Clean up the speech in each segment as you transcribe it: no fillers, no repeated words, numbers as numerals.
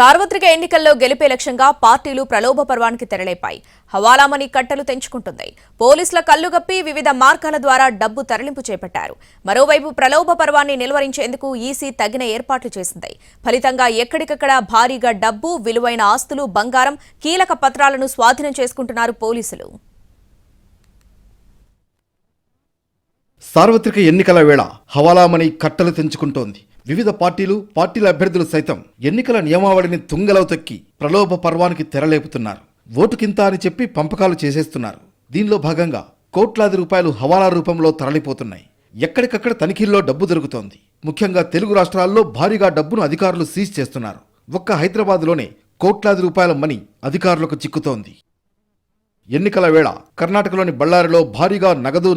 సార్వత్రిక ఎన్నికల్లో గెలిపే లక్ష్యంగా పార్టీలు ప్రలోభ పర్వానికి తెరలేపాయి. హవాలామని కట్టలు తెంచుకుంటుంది. పోలీసుల కళ్లుగప్పి వివిధ మార్గాల ద్వారా డబ్బు తరలింపు చేపట్టారు. మరోవైపు ప్రలోభ పర్వాన్ని నిలువరించేందుకు ఈసీ తగిన ఏర్పాట్లు చేసింది. ఫలితంగా ఎక్కడికక్కడ భారీగా డబ్బు, విలువైన ఆస్తులు, బంగారం, కీలక పత్రాలను స్వాధీనం చేసుకుంటున్నారు పోలీసులు. సార్వత్రిక ఎన్నికల వేళ హవాలామని కట్టలు తెంచుకుంటోంది. వివిధ పార్టీల అభ్యర్థులు సైతం ఎన్నికల నియమావళిని తుంగలో తొక్కి ప్రలోభ పర్వానికి తెరలేపుతున్నారు. ఓటుకింత అని చెప్పి పంపకాలు చేసేస్తున్నారు. దీనిలో భాగంగా కోట్లాది రూపాయలు హవాలా రూపంలో తరలిపోతున్నాయి. ఎక్కడికక్కడ తనిఖీల్లో డబ్బు దొరుకుతోంది. ముఖ్యంగా తెలుగు రాష్ట్రాల్లో భారీగా డబ్బును అధికారులు సీజ్ చేస్తున్నారు. ఒక్క హైదరాబాద్లోనే కోట్లాది రూపాయల మనీ అధికారులకు చిక్కుతోంది. ఎన్నికల వేళ కర్ణాటకలోని బళ్ళారిలో భారీగా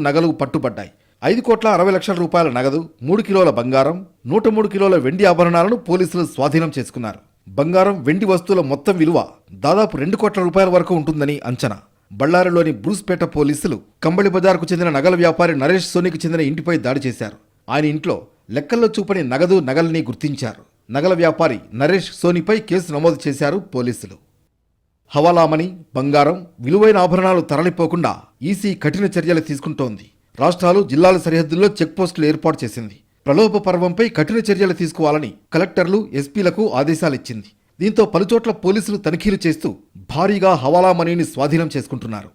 నగలు పట్టుబడ్డాయి. 5,60,00,000 రూపాయల నగదు, 3 కిలోల బంగారం, 103 కిలోల వెండి ఆభరణాలను పోలీసులు స్వాధీనం చేసుకున్నారు. బంగారం, వెండి వస్తువుల మొత్తం విలువ దాదాపు 2 కోట్ల రూపాయల వరకు ఉంటుందని అంచనా. బళ్ళారిలోని బ్రూస్పేట పోలీసులు కంబళి బజార్కు చెందిన నగల వ్యాపారి నరేష్ సోనీకి చెందిన ఇంటిపై దాడి చేశారు. ఆయన ఇంట్లో లెక్కల్లో చూపని నగల్ని గుర్తించారు. నగల వ్యాపారి నరేష్ సోనీపై కేసు నమోదు చేశారు పోలీసులు. హవాలామని, బంగారం, విలువైన ఆభరణాలు తరలిపోకుండా ఈసీ కఠిన చర్యలు తీసుకుంటోంది. రాష్ట్రాలు, జిల్లాల సరిహద్దుల్లో చెక్పోస్టులు ఏర్పాటు చేసింది. ప్రలోభ పర్వంపై కఠిన చర్యలు తీసుకోవాలని కలెక్టర్లు, ఎస్పీలకు ఆదేశాలిచ్చింది. దీంతో పలుచోట్ల పోలీసులు తనిఖీలు చేస్తూ భారీగా హవాలా మనీని స్వాధీనం చేసుకుంటున్నారు.